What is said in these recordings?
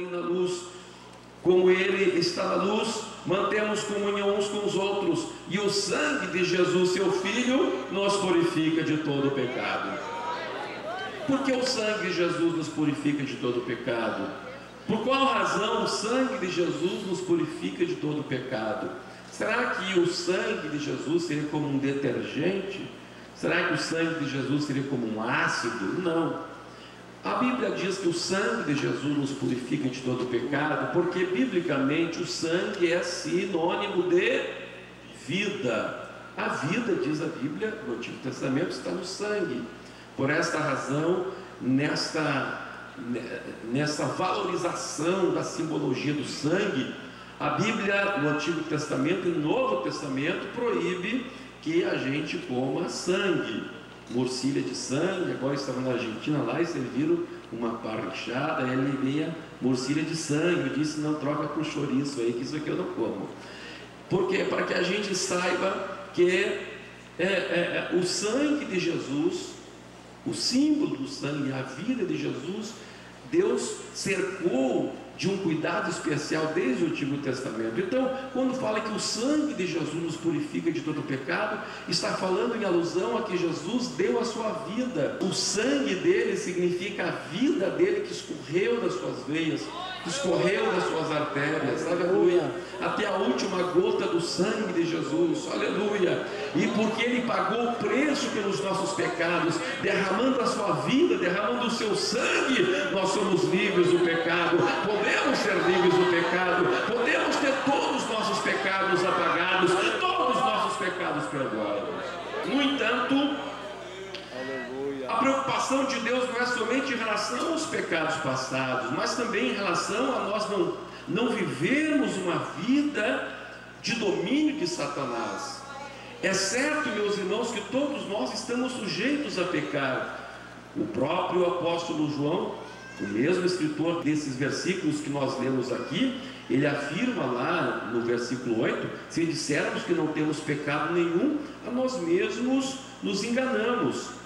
andem na luz, como Ele está na luz, mantemos comunhão uns com os outros, e o sangue de Jesus, seu Filho, nos purifica de todo o pecado. Por que o sangue de Jesus nos purifica de todo o pecado? Por qual razão o sangue de Jesus nos purifica de todo o pecado? Será que o sangue de Jesus seria como um detergente? Será que o sangue de Jesus seria como um ácido? Não. A Bíblia diz que o sangue de Jesus nos purifica de todo o pecado, porque biblicamente o sangue é sinônimo de vida. A vida, diz a Bíblia, no Antigo Testamento, está no sangue. Por esta razão, nessa valorização da simbologia do sangue, a Bíblia no Antigo Testamento e no Novo Testamento proíbe que a gente coma sangue, morcilha de sangue. Agora estava na Argentina lá e serviram uma parrichada, e ali vinha morcilha de sangue. Eu disse: não, troca por chouriço aí, que isso aqui eu não como. Por quê? Para que a gente saiba que o sangue de Jesus, o símbolo do sangue, a vida de Jesus, Deus cercou de um cuidado especial desde o Antigo Testamento. Então, quando fala que o sangue de Jesus nos purifica de todo o pecado, está falando em alusão a que Jesus deu a sua vida. O sangue dele significa a vida dele que escorreu das suas veias, que escorreu das suas artérias, aleluia, até a última gota do sangue de Jesus, aleluia. E porque ele pagou o preço pelos nossos pecados, derramando a sua vida, derramando o seu sangue, nós somos livres do pecado, podemos ser livres do pecado, podemos ter todos os nossos pecados apagados, todos os nossos pecados perdoados. No entanto, a preocupação de Deus não é somente em relação aos pecados passados, mas também em relação a nós não vivermos uma vida de domínio de Satanás. É certo, meus irmãos, que todos nós estamos sujeitos a pecar. O próprio apóstolo João, o mesmo escritor desses versículos que nós lemos aqui, ele afirma lá no versículo 8: se dissermos que não temos pecado nenhum, a nós mesmos nos enganamos.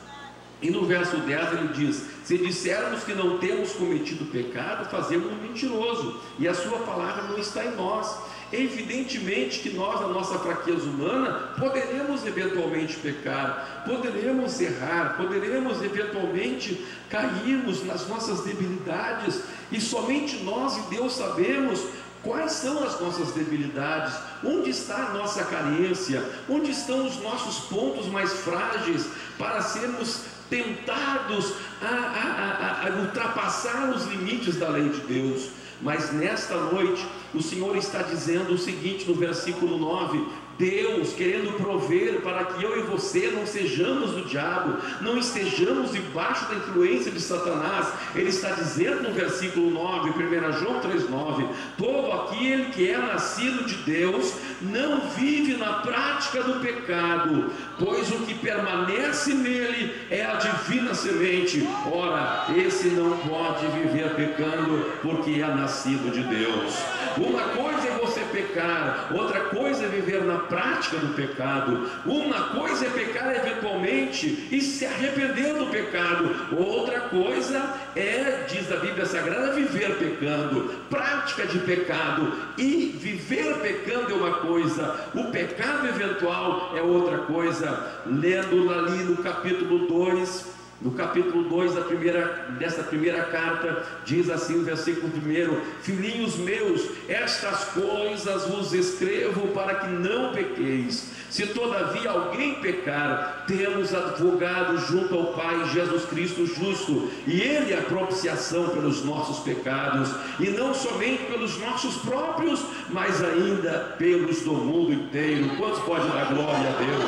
E no verso 10 ele diz: se dissermos que não temos cometido pecado, fazemos um mentiroso, e a sua palavra não está em nós. Evidentemente que nós, na nossa fraqueza humana, poderemos eventualmente pecar, poderemos errar, poderemos eventualmente cairmos nas nossas debilidades, e somente nós e Deus sabemos quais são as nossas debilidades, onde está a nossa carência, onde estão os nossos pontos mais frágeis para sermos tentados a ultrapassar os limites da lei de Deus. Mas nesta noite o Senhor está dizendo o seguinte no versículo 9: Deus querendo prover para que eu e você não sejamos do diabo, não estejamos debaixo da influência de Satanás. Ele está dizendo no versículo 9, 1 João 3,9: todo aquele que é nascido de Deus não vive na prática do pecado, pois o que permanece nele é a divina semente. Ora, esse não pode viver pecando, porque é nascido de Deus. Uma coisa é você pecar, outra coisa é viver na prática do pecado. Uma coisa é pecar eventualmente e se arrepender do pecado, outra coisa é, diz a Bíblia Sagrada, viver pecando. Prática de pecado e viver pecando é uma coisa, o pecado eventual é outra coisa. Lendo ali no capítulo 2, no capítulo 2 dessa primeira carta, diz assim o versículo 1: filhinhos meus, estas coisas vos escrevo para que não pequeis. Se todavia alguém pecar, temos advogado junto ao Pai, Jesus Cristo justo, e Ele é a propiciação pelos nossos pecados, e não somente pelos nossos próprios, mas ainda pelos do mundo inteiro. Quantos podem dar glória a Deus?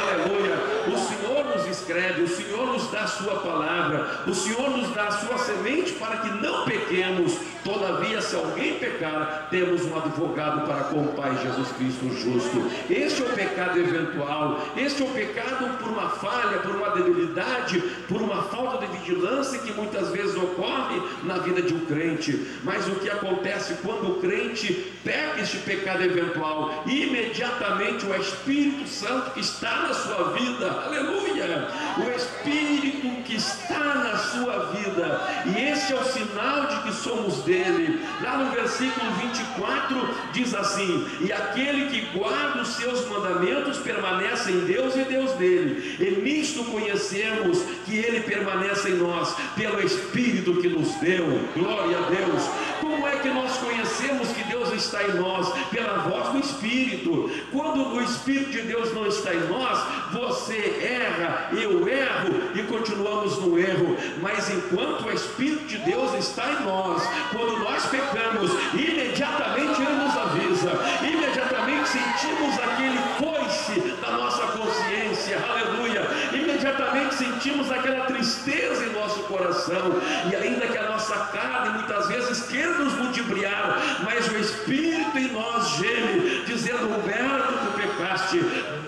Aleluia! O Senhor nos escreve, o Senhor nos dá a sua palavra, o Senhor nos dá a sua semente para que não pequemos. Todavia, se alguém pecar, temos um advogado para com o Pai, Jesus Cristo justo. Este é o pecado eventual, este é o pecado por uma falha, por uma debilidade, por uma falta de vigilância que muitas vezes ocorre na vida de um crente. Mas o que acontece quando o crente peca este pecado eventual? Imediatamente o Espírito Santo que está na sua vida, aleluia, o Espírito que está na sua vida, e esse é o sinal de que somos dele. Lá no versículo 24 diz assim: e aquele que guarda os seus mandamentos permanece em Deus e Deus dele, e nisto conhecemos que ele permanece em nós, pelo Espírito que nos deu. Glória a Deus. Como é que nós conhecemos que Deus está em nós? Pela voz do Espírito. Quando o Espírito de Deus não está em nós, você erra, eu erro e continuamos no erro. Mas enquanto o Espírito de Deus está em nós, quando nós pecamos, imediatamente Ele nos avisa, imediatamente sentimos aquele coice da nossa consciência, aleluia, imediatamente sentimos aquela tristeza em nosso coração, e ainda que a nossa carne muitas vezes queira nos ludibriar, mas o Espírito em nós geme, dizendo: Roberto, tu pecaste,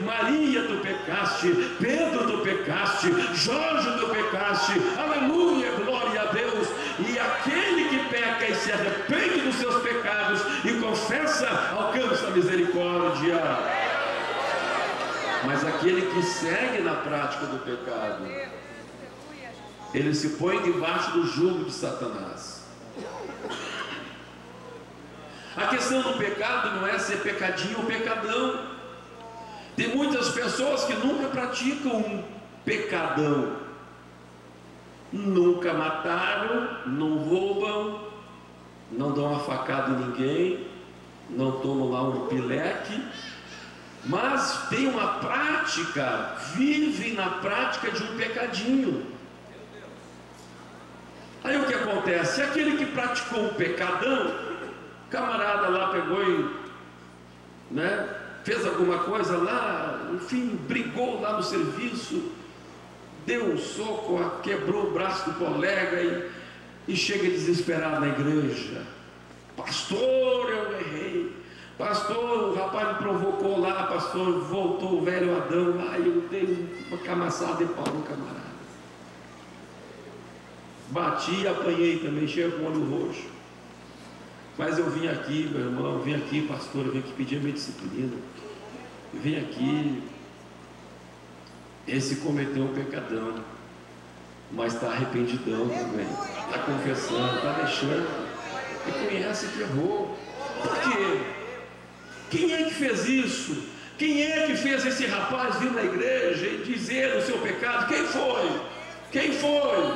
Maria, tu pecaste, Pedro, tu pecaste, Jorge, tu pecaste, aleluia, glória a Deus. E aquele que peca e se arrepende dos seus pecados e confessa, alcança a misericórdia. Mas aquele que segue na prática do pecado, ele se põe debaixo do jugo de Satanás. A questão do pecado não é ser pecadinho ou pecadão. Tem muitas pessoas que nunca praticam um pecadão, nunca mataram, não roubam, não dão uma facada em ninguém, não tomam lá um pileque, mas tem uma prática, vivem na prática de um pecadinho. Aí o que acontece? Aquele que praticou um pecadão, camarada lá pegou e, fez alguma coisa lá, enfim, brigou lá no serviço, deu um soco, quebrou o braço do colega e chega desesperado na igreja: pastor, eu errei, pastor, o rapaz me provocou lá, pastor, voltou o velho Adão lá e eu dei uma camaçada de pau no camarada, bati e apanhei também, chega com o olho roxo. Mas eu vim aqui, meu irmão, eu vim aqui, pastor, eu vim aqui pedir a minha disciplina, eu vim aqui. Esse cometeu um pecadão, mas está arrependidão também, está confessando, está deixando, e conhece que errou. Por quê? Quem é que fez isso? Quem é que fez esse rapaz vir na igreja e dizer o seu pecado? Quem foi? Quem foi?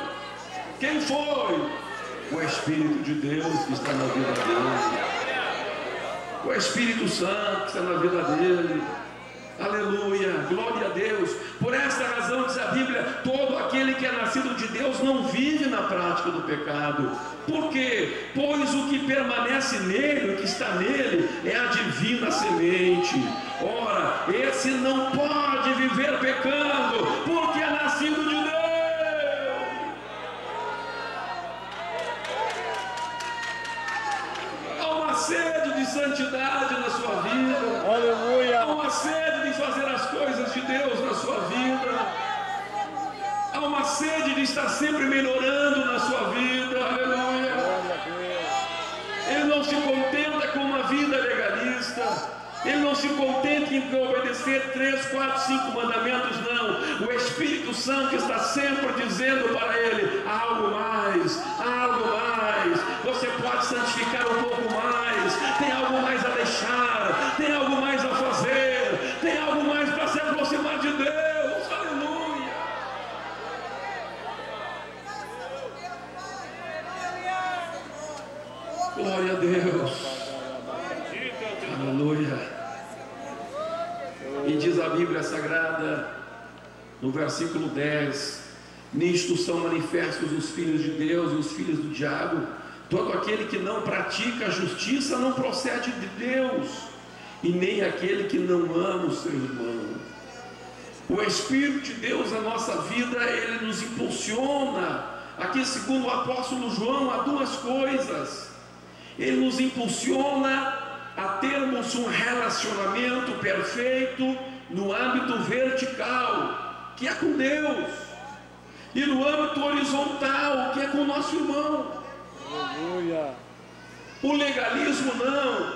Quem foi? O Espírito de Deus que está na vida dele, o Espírito Santo que está na vida dele. Aleluia, glória a Deus. Por esta razão diz a Bíblia: todo aquele que é nascido de Deus não vive na prática do pecado. Por quê? Pois o que permanece nele, o que está nele, é a divina semente. Ora, esse não pode viver pecando, porque é nascido de Deus. Há uma sede de santidade na sua vida. Aleluia. Há uma sede de fazer as coisas de Deus na sua vida. Há uma sede de estar sempre melhorando na sua vida. Aleluia. Ele não se contenta com uma vida legalista. Ele não se contenta em obedecer 3, 4, 5 mandamentos, não. O Espírito Santo está sempre dizendo para ele: há algo mais, há algo mais. Você pode santificar um pouco mais. Tem algo mais a deixar. Tem algo mais a fazer. Tem algo mais para se aproximar de Deus. Aleluia. Glória a Deus. Aleluia. E diz a Bíblia Sagrada, no versículo 10: nisto são manifestos os filhos de Deus e os filhos do diabo. Todo aquele que não pratica a justiça não procede de Deus, e nem aquele que não ama o seu irmão. O Espírito de Deus na nossa vida, ele nos impulsiona. Aqui, segundo o apóstolo João, há duas coisas. Ele nos impulsiona a termos um relacionamento perfeito no âmbito vertical, que é com Deus, e no âmbito horizontal, que é com o nosso irmão. Aleluia. O legalismo não,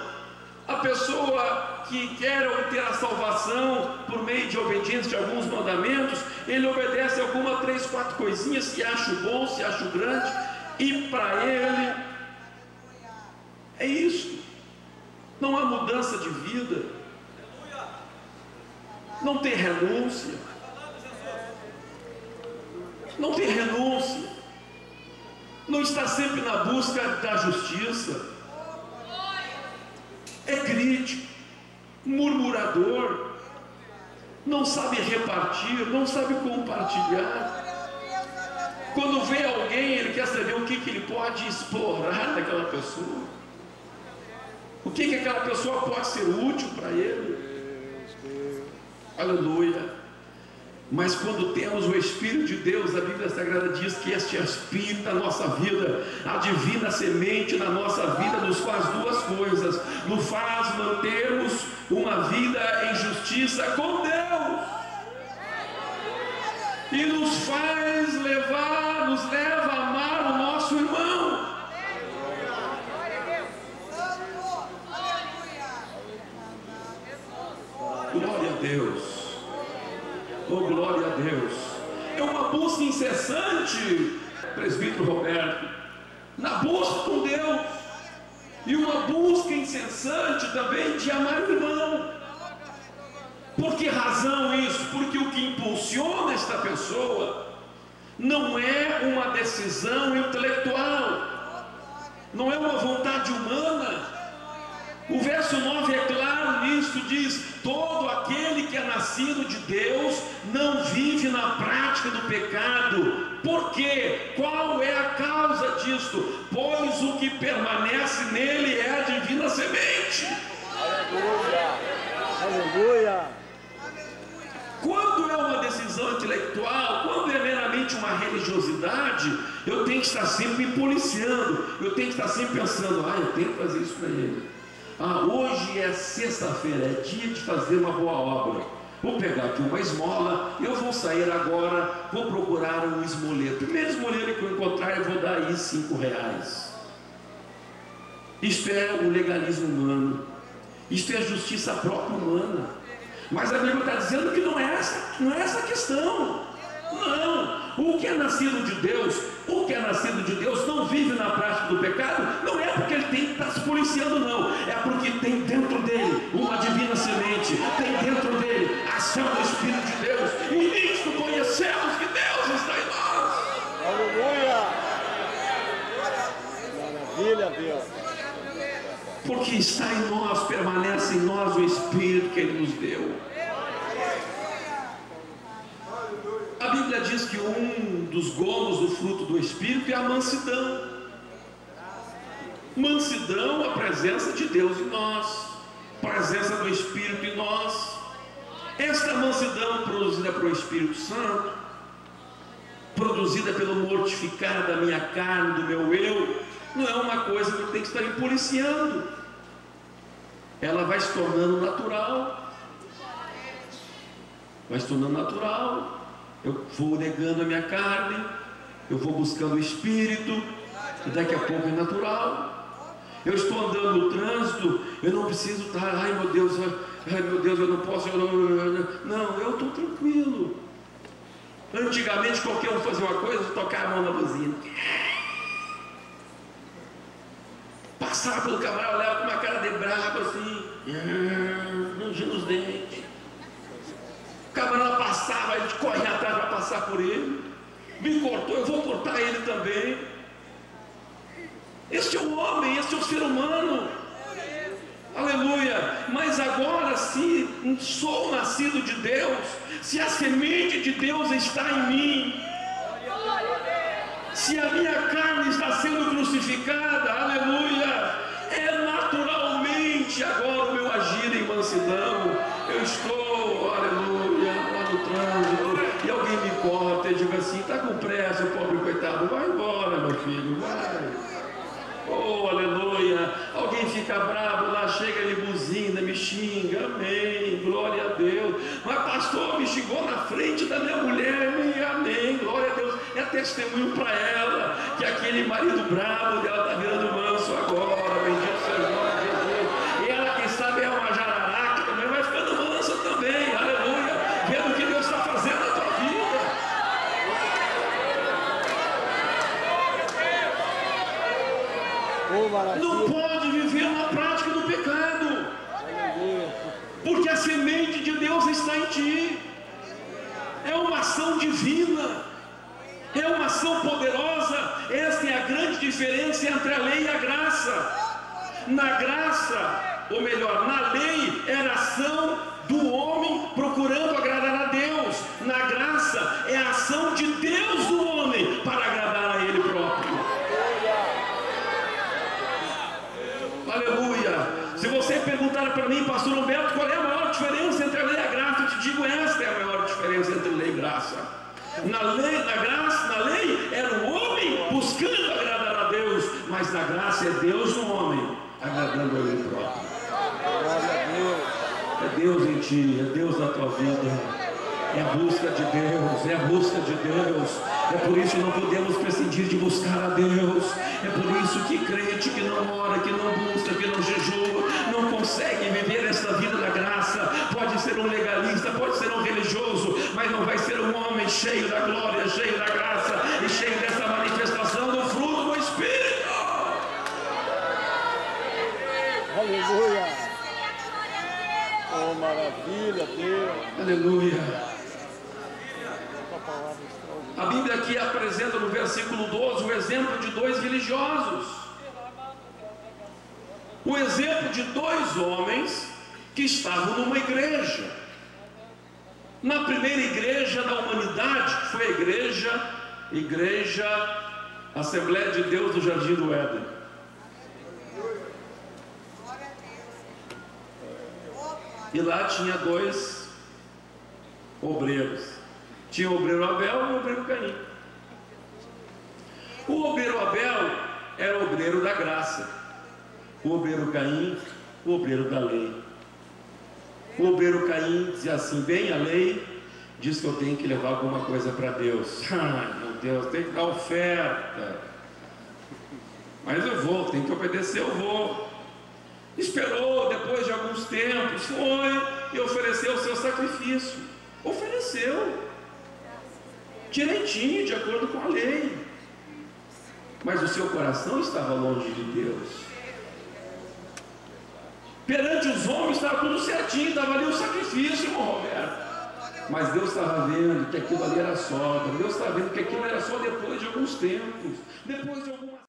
A pessoa que quer obter a salvação por meio de obediência de alguns mandamentos, ele obedece alguma 3, 4 coisinhas, se acha bom, se acha grande, e para ele é isso. Não há mudança de vida, não tem renúncia, não tem renúncia, não está sempre na busca da justiça, é crítico, murmurador, não sabe repartir, não sabe compartilhar. Quando vê alguém, ele quer saber o que ele pode explorar daquela pessoa, o que aquela pessoa pode ser útil para ele. Aleluia. Mas quando temos o Espírito de Deus, a Bíblia Sagrada diz que este Espírito na nossa vida, a divina semente na nossa vida, nos faz duas coisas: nos faz mantermos uma vida em justiça com Deus, e nos faz nos leva a amar o nosso irmão. Glória a Deus. Oh, glória a Deus. É uma busca incessante, presbítero Roberto, na busca com Deus, e uma busca incessante também de amar o irmão. Por que razão isso? Porque o que impulsiona esta pessoa não é uma decisão intelectual, não é uma vontade humana. O verso 9 é claro nisso, diz: todo aquele que é nascido de Deus não vive na prática do pecado. Por quê? Qual é a causa disto? Pois o que permanece nele é a divina semente. Aleluia! Aleluia! Quando é uma decisão intelectual, quando é meramente uma religiosidade, eu tenho que estar sempre me policiando, eu tenho que estar sempre pensando: eu tenho que fazer isso para ele. Hoje é sexta-feira, é dia de fazer uma boa obra. Vou pegar aqui uma esmola, eu vou sair agora, vou procurar um esmoleiro. Primeiro esmoleiro que eu encontrar, eu vou dar aí R$5. Isto é o legalismo humano, isto é a justiça própria humana. Mas a Bíblia está dizendo que não é essa a questão. Não, o que é nascido de Deus não vive na prática do pecado. Não é porque ele tem que estar se policiando, não, é porque tem dentro dele uma divina semente, tem dentro dele a ação do Espírito de Deus, e nisto conhecemos que Deus está em nós. Aleluia! Maravilha, Deus! Porque está em nós, permanece em nós o Espírito que Ele nos deu. A Bíblia diz que um dos gomos do fruto do Espírito é a mansidão. Mansidão, a presença de Deus em nós, presença do Espírito em nós. Esta mansidão produzida pelo Espírito Santo, produzida pelo mortificar da minha carne, do meu eu, não é uma coisa que eu tenho que estar me policiando. Ela vai se tornando natural. Vai se tornando natural. Eu vou negando a minha carne, eu vou buscando o Espírito, e daqui a pouco é natural. Eu estou andando no trânsito, eu não preciso estar, ai meu Deus, eu não posso, não, eu estou tranquilo. Antigamente qualquer um fazia uma coisa, tocar a mão na buzina, passava pelo camarada, olhava com uma cara de bravo assim, rangindo os dentes. O camarada passava, a gente corria atrás para passar por ele, me cortou, eu vou cortar ele também. Este é o homem, este é o ser humano. Aleluia. Mas agora, se sou nascido de Deus, se a semente de Deus está em mim, se a minha carne está sendo crucificada, aleluia, é naturalmente agora o meu agir em mansidão. Eu estou, aleluia, lá no trânsito, e alguém me corta e digo assim: está com pressa, o pobre coitado, vai embora, meu filho, vai. Oh, aleluia. Alguém fica bravo lá, chega, ele buzina, me xinga, amém, glória a Deus. Mas pastor, me xingou na frente da minha mulher, amém, glória a Deus. É testemunho para ela que aquele marido bravo dela está virando manso agora, bendito seja o nome de Jesus. E ela que está pode viver na prática do pecado, porque a semente de Deus está em ti. É uma ação divina, é uma ação poderosa. Esta é a grande diferença entre a lei e a graça. Na graça, ou melhor, na lei era a ação do homem procurando agradar a Deus. Na graça é a ação de Deus do homem para agradar a Ele próprio. Aleluia. Se você perguntar para mim, pastor Humberto, qual é a maior diferença entre a lei e a graça, eu te digo, esta é a maior diferença entre lei e graça. Na lei era o homem buscando agradar a Deus, mas na graça é Deus no homem agradando a Ele próprio. É Deus em ti, é Deus na tua vida. É a busca de Deus, é a busca de Deus. É por isso que não podemos prescindir de buscar a Deus. É por isso que crente que não ora, que não busca, que não jejua, não consegue viver esta vida da graça. Pode ser um legalista, pode ser um religioso, mas não vai ser um homem cheio da glória, cheio da graça e cheio dessa manifestação do fruto do Espírito. Aleluia. Oh, maravilha, Deus. Aleluia. A Bíblia aqui apresenta no versículo 12 o exemplo de dois religiosos. O exemplo de dois homens que estavam numa igreja. Na primeira igreja da humanidade, que foi a igreja Assembleia de Deus do Jardim do Éden. E lá tinha dois obreiros. Tinha o obreiro Abel e o obreiro Caim. O obreiro Abel era o obreiro da graça. O obreiro Caim, o obreiro da lei. O obreiro Caim dizia assim: bem, a lei diz que eu tenho que levar alguma coisa para Deus. Ai, meu Deus, tem que dar oferta. Mas eu vou, tem que obedecer, eu vou. Esperou, depois de alguns tempos, foi e ofereceu o seu sacrifício. Ofereceu direitinho, de acordo com a lei, mas o seu coração estava longe de Deus. Perante os homens estava tudo certinho, estava ali o sacrifício, irmão Roberto, mas Deus estava vendo que aquilo ali era sobra. Deus estava vendo que aquilo era só depois de alguns tempos, depois de algumas